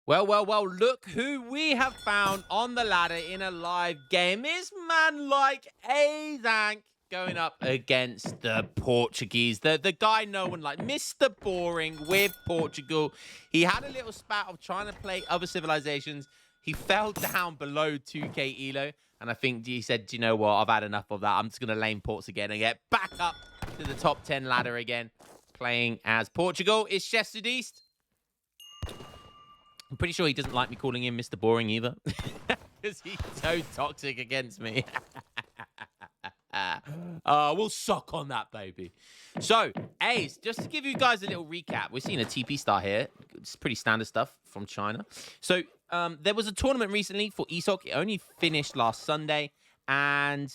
Well, well, well, look who we have found on the ladder in a live game. Is man like Juliank going up against the Portuguese. The guy no one liked, Mr. Boring with Portugal. He had a little spat of trying to play other civilizations. He fell down below 2k elo, and I think he said, do you know what, I've had enough of that. I'm just going to lane ports again and get back up to the top 10 ladder again, playing as Portugal. Is Chef Sudiste. I'm pretty sure he doesn't like me calling him Mr. Boring either, because he's so toxic against me. We'll suck on that, baby. So, Ace, just to give you guys a little recap, we're seeing a TP star here. It's pretty standard stuff from China. So, there was a tournament recently for ESOC. It only finished last Sunday, and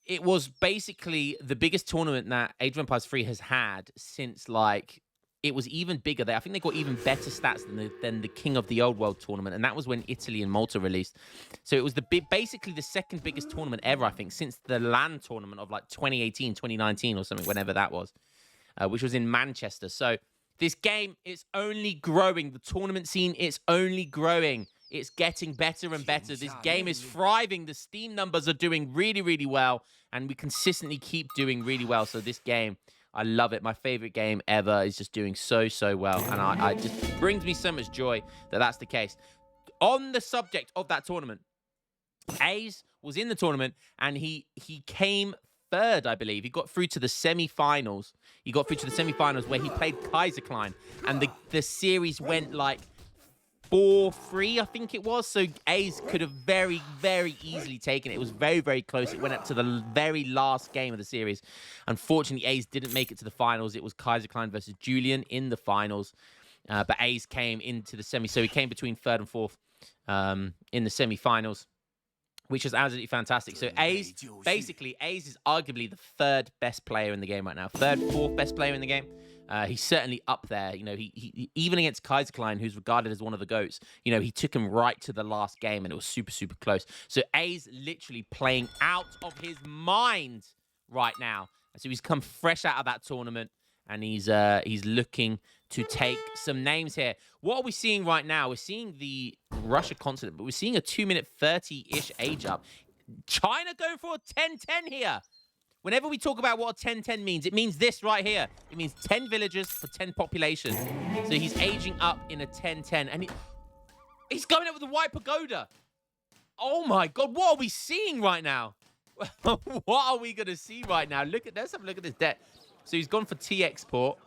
it was basically the biggest tournament that Age of Empires 3 has had since, like, it was even bigger. I think they got even better stats than the King of the Old World tournament, and that was when Italy and Malta released. So it was basically the second biggest tournament ever, I think, since the LAN tournament of like 2018, 2019 or something, whenever that was, which was in Manchester. So this game is only growing. The tournament scene is only growing. It's getting better and better. This game is thriving. The Steam numbers are doing really, really well, and we consistently keep doing really well. So this game, I love it. My favorite game ever is just doing so, so well. And I just brings me so much joy that that's the case. On the subject of that tournament, Ace was in the tournament and he came third, I believe. He got through to the semi-finals. He got through to the semi-finals where he played Kaiser Klein. And the series went like 4-3, I think it was. So Ace could have very, very easily taken it. It was very, very close. It went up to the very last game of the series. Unfortunately, Ace didn't make it to the finals. It was Kaiser Klein versus Julian in the finals. But Ace came into the semi. So he came between third and fourth in the semi-finals, which is absolutely fantastic. So Ace, basically, Ace is arguably the third best player in the game right now. Third, fourth best player in the game. He's certainly up there. You know, he even against Kaiser Klein, who's regarded as one of the GOATs, you know, he took him right to the last game, and it was super, super close. So A's literally playing out of his mind right now. So he's come fresh out of that tournament, and he's looking to take some names here. What are we seeing right now? We're seeing the Russia continent, but we're seeing a 2-minute 30-ish age up. China going for a 10-10 here. Whenever we talk about what a 10-10 means, it means this right here. It means 10 villagers for 10 population. So he's aging up in a 10-10. And he's going up with a white pagoda. Oh my God, what are we seeing right now? What are we going to see right now? Let's have a look at this deck. So he's gone for T export.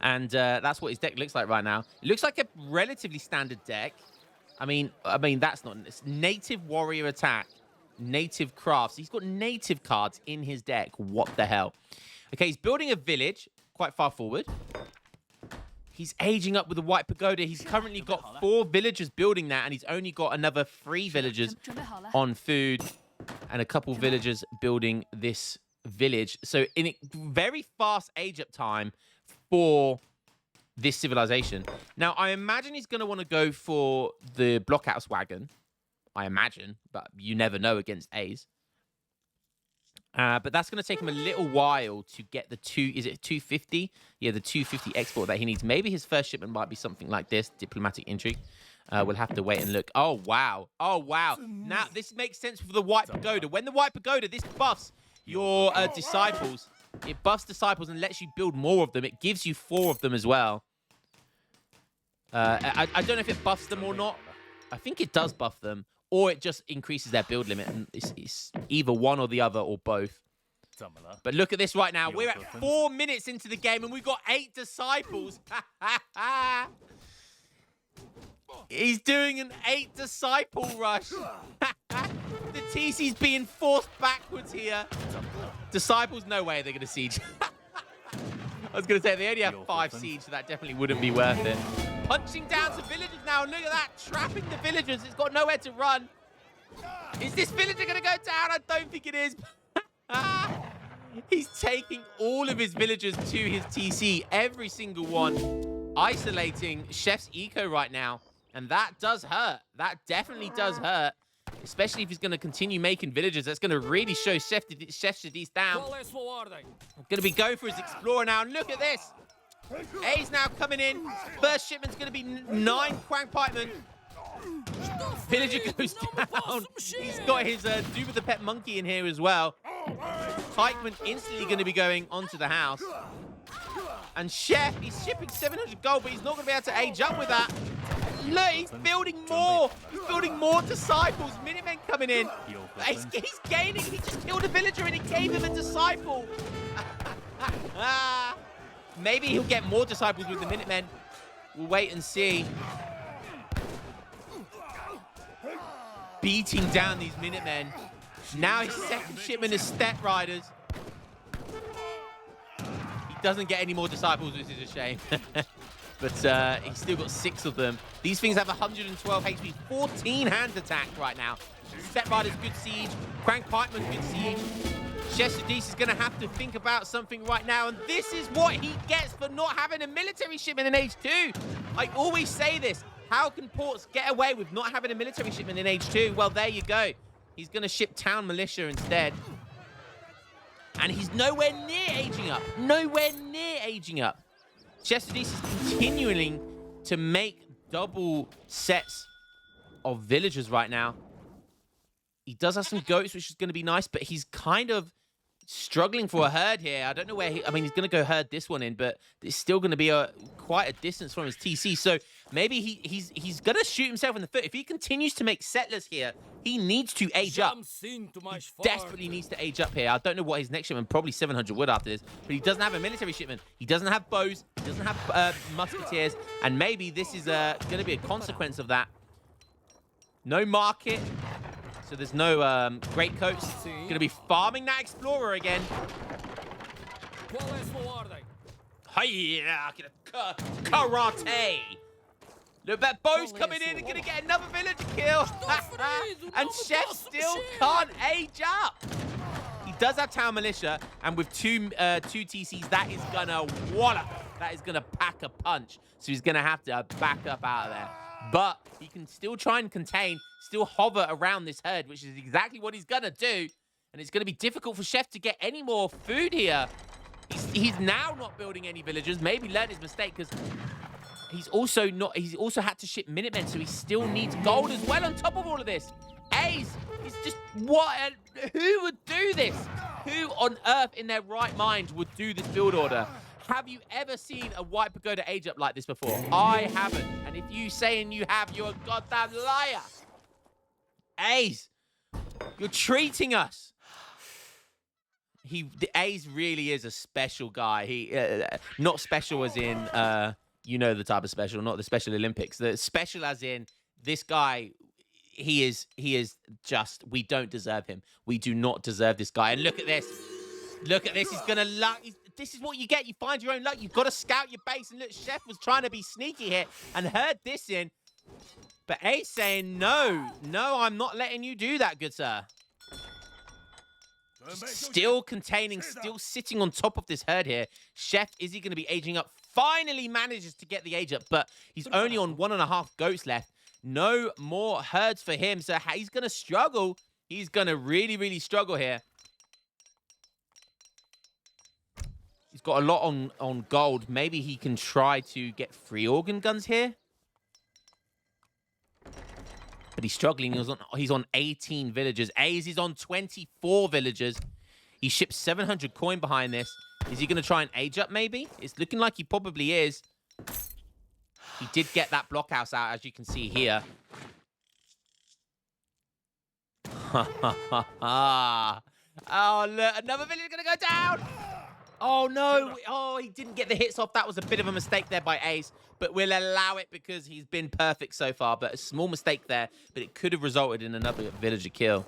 And that's what his deck looks like right now. It looks like a relatively standard deck. I mean, that's not... It's native warrior attack. Native crafts. He's got native cards in his deck. What the hell? Okay, he's building a village quite far forward. He's aging up with a white pagoda. He's currently got 4 villagers building that, and he's only got another 3 villagers on food and a couple villagers building this village. So in a very fast age up time for this civilization. Now, I imagine he's going to want to go for the blockhouse wagon. I imagine, but you never know against A's. But that's going to take him a little while to get the 250? Yeah, the 250 export that he needs. Maybe his first shipment might be something like this, diplomatic intrigue. We'll have to wait and look. Oh, wow. Oh, wow. Now, this makes sense for the white pagoda. When the white pagoda, this buffs your disciples. It buffs disciples and lets you build more of them. It gives you 4 of them as well. I don't know if it buffs them or not. I think it does buff them. Or it just increases their build limit. And it's either one or the other or both. But look at this right now. We're at 4 minutes into the game and we've got 8 disciples. He's doing an 8 disciple rush. The TC's being forced backwards here. Disciples, no way they're going to siege. I was going to say, they only have 5 siege, so that definitely wouldn't be worth it. Punching down some villagers now. Look at that. Trapping the villagers. It's got nowhere to run. Is this villager going to go down? I don't think it is. He's taking all of his villagers to his TC. Every single one. Isolating Chef's eco right now. And that does hurt. That definitely does hurt. Especially if he's going to continue making villagers. That's going to really show Chef Sudiste down. Going to be going for his explorer now. And look at this. A's now coming in. First shipment's going to be 9 Quang Pikemen. Villager goes down. He's got his dude with the pet monkey in here as well. Pikeman instantly going to be going onto the house. And Chef, he's shipping 700 gold, but he's not going to be able to age up with that. Look, he's building more. He's building more disciples. Minutemen coming in. He's gaining. He just killed a villager and he gave him a disciple. Maybe he'll get more disciples with the Minutemen. We'll wait and see. Beating down these Minutemen. Now his second shipment is Step Riders. He doesn't get any more disciples, which is a shame. But he's still got 6 of them. These things have 112 HP, 14 hand attack right now. Step Riders, good siege. Crank Pikeman, good siege. Chef Sudis is going to have to think about something right now, and this is what he gets for not having a military shipment in H2. I always say this. How can ports get away with not having a military shipment in H2? Well, there you go. He's going to ship town militia instead. And he's nowhere near aging up. Nowhere near aging up. Chef Sudis is continuing to make double sets of villagers right now. He does have some goats, which is going to be nice, but he's kind of struggling for a herd here. I don't know where I mean, he's going to go herd this one in, but it's still going to be quite a distance from his TC. So maybe he's going to shoot himself in the foot. If he continues to make settlers here, he needs to age up. He desperately needs to age up here. I don't know what his next shipment, probably 700 wood after this, but he doesn't have a military shipment. He doesn't have bows. He doesn't have musketeers. And maybe this is going to be a consequence of that. No market. So there's no great coats. Going to be farming that explorer again. Hiya! Karate! Look, that bow's coming in and going to get another villager kill. And Chef still can't age up. He does have town militia, and with two TCs, that is going to wallop. That is going to pack a punch. So he's going to have to back up out of there. But he can still try and contain, still hover around this herd, which is exactly what he's going to do. And it's going to be difficult for Chef to get any more food here. He's now not building any villagers. Maybe learned his mistake because he's also had to ship Minutemen, so he still needs gold as well on top of all of this. Ace is just who would do this? Who on earth in their right mind would do this build order? Have you ever seen a White Pagoda age up like this before? I haven't. And if you saying you have, you're a goddamn liar. Ace, you're treating us. Ace really is a special guy. He not special as in you know the type of special, not the Special Olympics. The special as in this guy. He is just. We don't deserve him. We do not deserve this guy. And look at this. Look at this. He's gonna luck. This is what you get. You find your own luck. You've got to scout your base. And look, Chef was trying to be sneaky here and heard this in. But Ace saying, no, I'm not letting you do that, good sir. Still containing, still sitting on top of this herd here. Chef, is he going to be aging up? Finally manages to get the age up, but he's only on 1.5 goats left. No more herds for him, so he's going to struggle. He's going to really, really struggle here. He's got a lot on gold. Maybe he can try to get 3 organ guns here. But he's struggling. He's on 18 villagers. A's is on 24 villagers. He shipped 700 coin behind this. Is he going to try and age up, maybe? It's looking like he probably is. He did get that blockhouse out, as you can see here. Oh, look. Another villager going to go down. Oh, no. Oh, he didn't get the hits off. That was a bit of a mistake there by Ace. But we'll allow it because he's been perfect so far. But a small mistake there. But it could have resulted in another villager kill.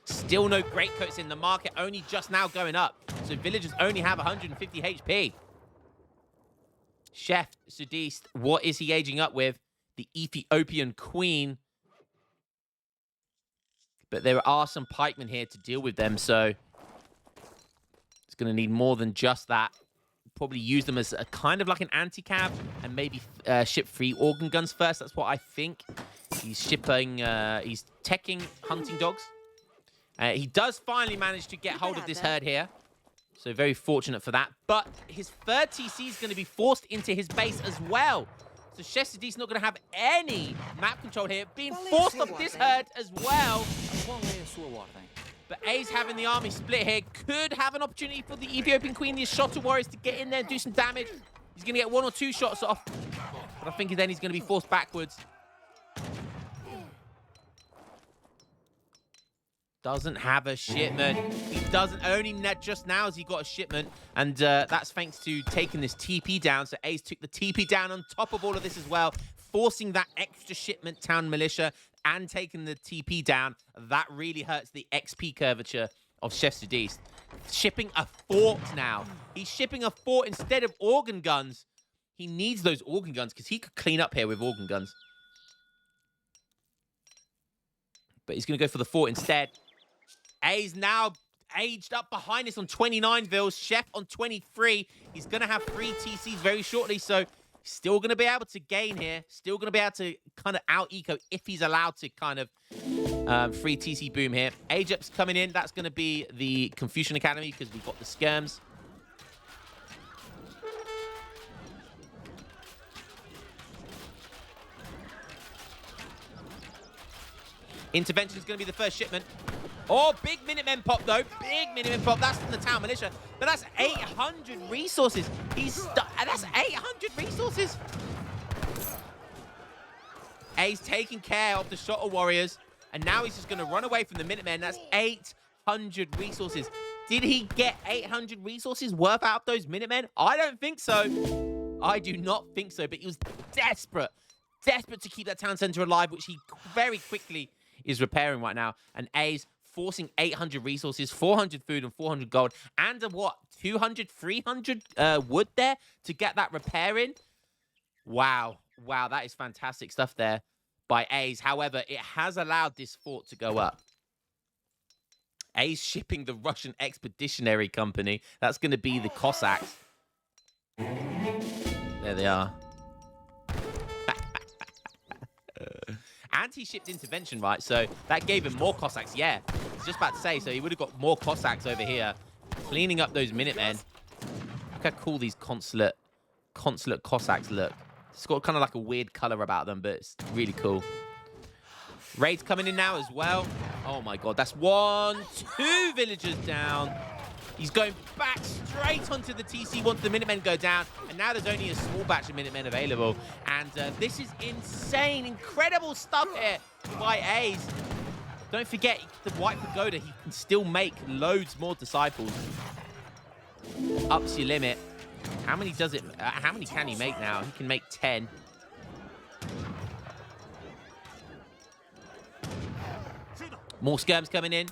Still no greatcoats in the market. Only just now going up. So villagers only have 150 HP. Chef Sudis, what is he aging up with? The Ethiopian Queen. But there are some pikemen here to deal with them. So it's going to need more than just that. Probably use them as a kind of like an anti-cab and maybe ship 3 organ guns first. That's what I think. He's shipping, he's teching hunting dogs. He does finally manage to get hold of this herd here. So very fortunate for that. But his third TC is going to be forced into his base as well. So Chef's not going to have any map control here. Being forced off this herd as well. But A's having the army split here could have an opportunity for the Ethiopian Queen, the Shota Warriors, to get in there and do some damage. He's going to get 1 or 2 shots off. But I think then he's going to be forced backwards. Doesn't have a shipment. He doesn't. Only just now has he got a shipment. And that's thanks to taking this TP down. So Ace took the TP down on top of all of this as well, forcing that extra shipment town militia and taking the TP down. That really hurts the XP curvature of Chef Sudiste. Shipping a fort now. He's shipping a fort instead of organ guns. He needs those organ guns because he could clean up here with organ guns. But he's going to go for the fort instead. A's now aged up behind us on 29 vills. Chef on 23. He's going to have 3 TCs very shortly, so still going to be able to gain here. Still going to be able to kind of out-eco if he's allowed to kind of free TC boom here. Ajax coming in. That's going to be the Confucian Academy because we've got the skirms. Intervention is going to be the first shipment. Oh, big Minutemen pop, though. Big Minutemen pop. That's from the town militia. But that's 800 resources. That's 800 resources. A's taking care of the Shota Warriors. And now he's just going to run away from the Minutemen. That's 800 resources. Did he get 800 resources worth out of those Minutemen? I don't think so. I do not think so. But he was desperate. Desperate to keep that town center alive, which he very quickly is repairing right now. And A's forcing 800 resources, 400 food and 400 gold, and a what, 200, 300 wood there to get that repair in. Wow. Wow, that is fantastic stuff there by A's. However, it has allowed this fort to go up. A's shipping the Russian Expeditionary Company. That's going to be the Cossacks. There they are. Anti-shipped intervention, right? So that gave him more Cossacks. Yeah, I was just about to say. So he would have got more Cossacks over here, cleaning up those Minutemen. Look how cool these consulate Cossacks look. It's got kind of like a weird color about them, but it's really cool. Raids coming in now as well. Oh my god, that's 1, 2 villagers down. He's going back straight onto the TC once the Minutemen go down. And now there's only a small batch of Minutemen available. And this is insane, incredible stuff here by A's. Don't forget, the White Pagoda, he can still make loads more disciples. Ups your limit. How many does it? How many can he make now? He can make 10. More skirms coming in.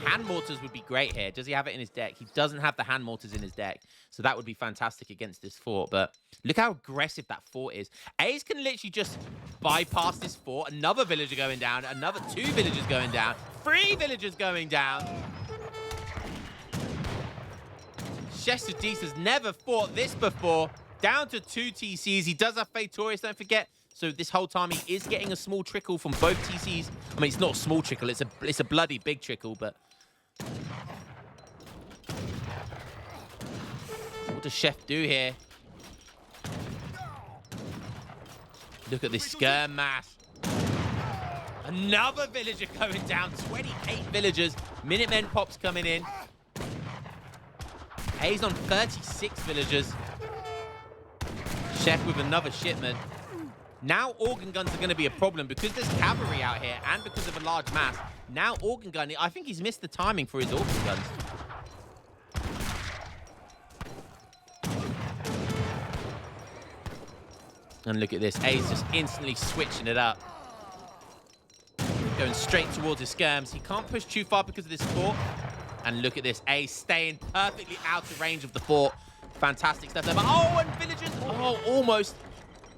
Hand mortars would be great here. Does he have it in his deck? He doesn't have the hand mortars in his deck. So that would be fantastic against this fort. But look how aggressive that fort is. A's can literally just bypass this fort. Another villager going down. Another 2 villagers going down. 3 villagers going down. Chef Sudiste has never fought this before. Down to 2 TCs. He does have Fatorius, don't forget. So this whole time he is getting a small trickle from both TCs. I mean, it's not a small trickle. It's a bloody big trickle, but... What does Chef do here? Look at this skirm mass. Another villager going down. 28 villagers. Minutemen pops coming in. A's on 36 villagers. Chef with another shipment. Now organ guns are going to be a problem because there's cavalry out here and because of a large mass. Now organ gun, I think he's missed the timing for his organ guns. And look at this. A's just instantly switching it up. Going straight towards his skirms. He can't push too far because of this fort. And look at this. A's staying perfectly out of range of the fort. Fantastic stuff there. But, oh, and villagers. Oh, almost.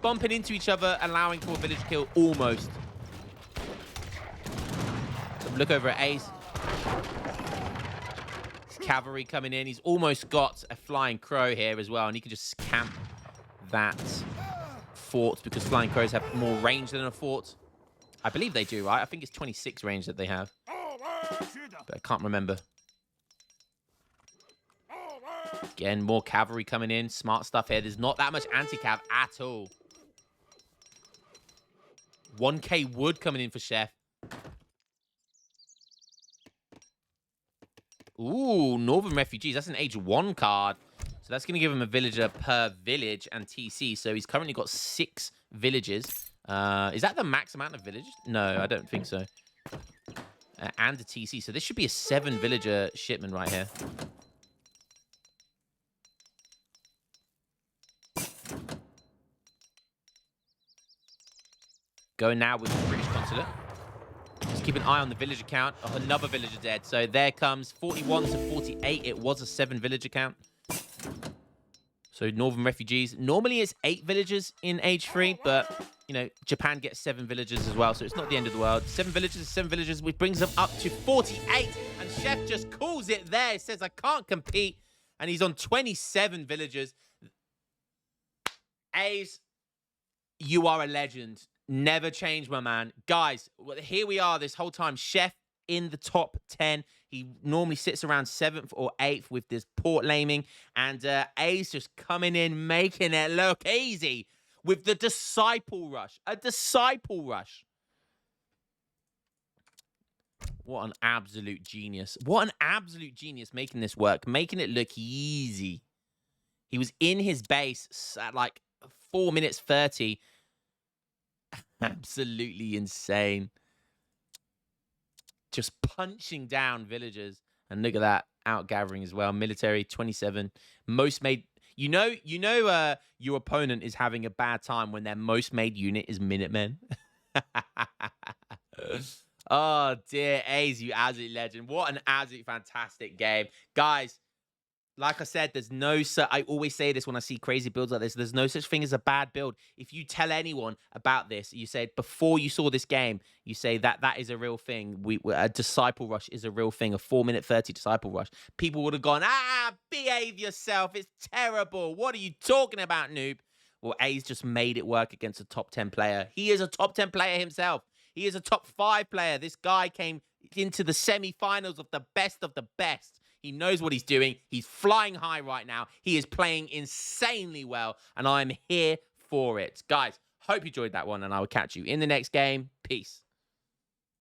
Bumping into each other, allowing for a village kill, almost. Look over at Ace. Cavalry coming in. He's almost got a flying crow here as well, and he can just camp that fort because flying crows have more range than a fort. I believe they do, right? I think it's 26 range that they have, but I can't remember. Again, more cavalry coming in. Smart stuff here. There's not that much anti-cav at all. 1k wood coming in for Chef. Ooh, Northern Refugees. That's an age 1 card. So that's going to give him a villager per village and TC. So he's currently got 6 villages. Is that the max amount of villages? No, I don't think so. And a TC. So this should be a 7 villager shipment right here. Going now with the British consulate. Just keep an eye on the villager count. Oh, another villager dead. So there comes 41 to 48. It was a 7 villager count. So Northern Refugees. Normally it's 8 villagers in age 3, but, you know, Japan gets 7 villagers as well, so it's not the end of the world. 7 villagers, 7 villagers, which brings them up to 48. And Chef just calls it there. He says, I can't compete. And he's on 27 villagers. Ace, you are a legend. Never change, my man. Guys, here we are this whole time. Chef in the top 10. He normally sits around 7th or 8th with this port laming. And Ace just coming in, making it look easy with the Disciple Rush. A Disciple Rush. What an absolute genius. What an absolute genius making this work. Making it look easy. He was in his base at like 4 minutes 30. Absolutely insane. Just punching down villagers. And look at that. Out gathering as well. Military, 27. Most made. You know, your opponent is having a bad time when their most made unit is Minutemen. Oh, dear. Ace, you absolute legend. What an absolute fantastic game. Guys, like I said, there's no... I always say this when I see crazy builds like this. There's no such thing as a bad build. If you tell anyone about this, you say, before you saw this game, you say that is a real thing. A Disciple Rush is a real thing. A 4 minute 30 Disciple Rush. People would have gone, behave yourself. It's terrible. What are you talking about, noob? Well, A's just made it work against a top 10 player. He is a top 10 player himself. He is a top 5 player. This guy came into the semi-finals of the best of the best. He knows what he's doing. He's flying high right now. He is playing insanely well, and I'm here for it. Guys, hope you enjoyed that one, and I will catch you in the next game. Peace.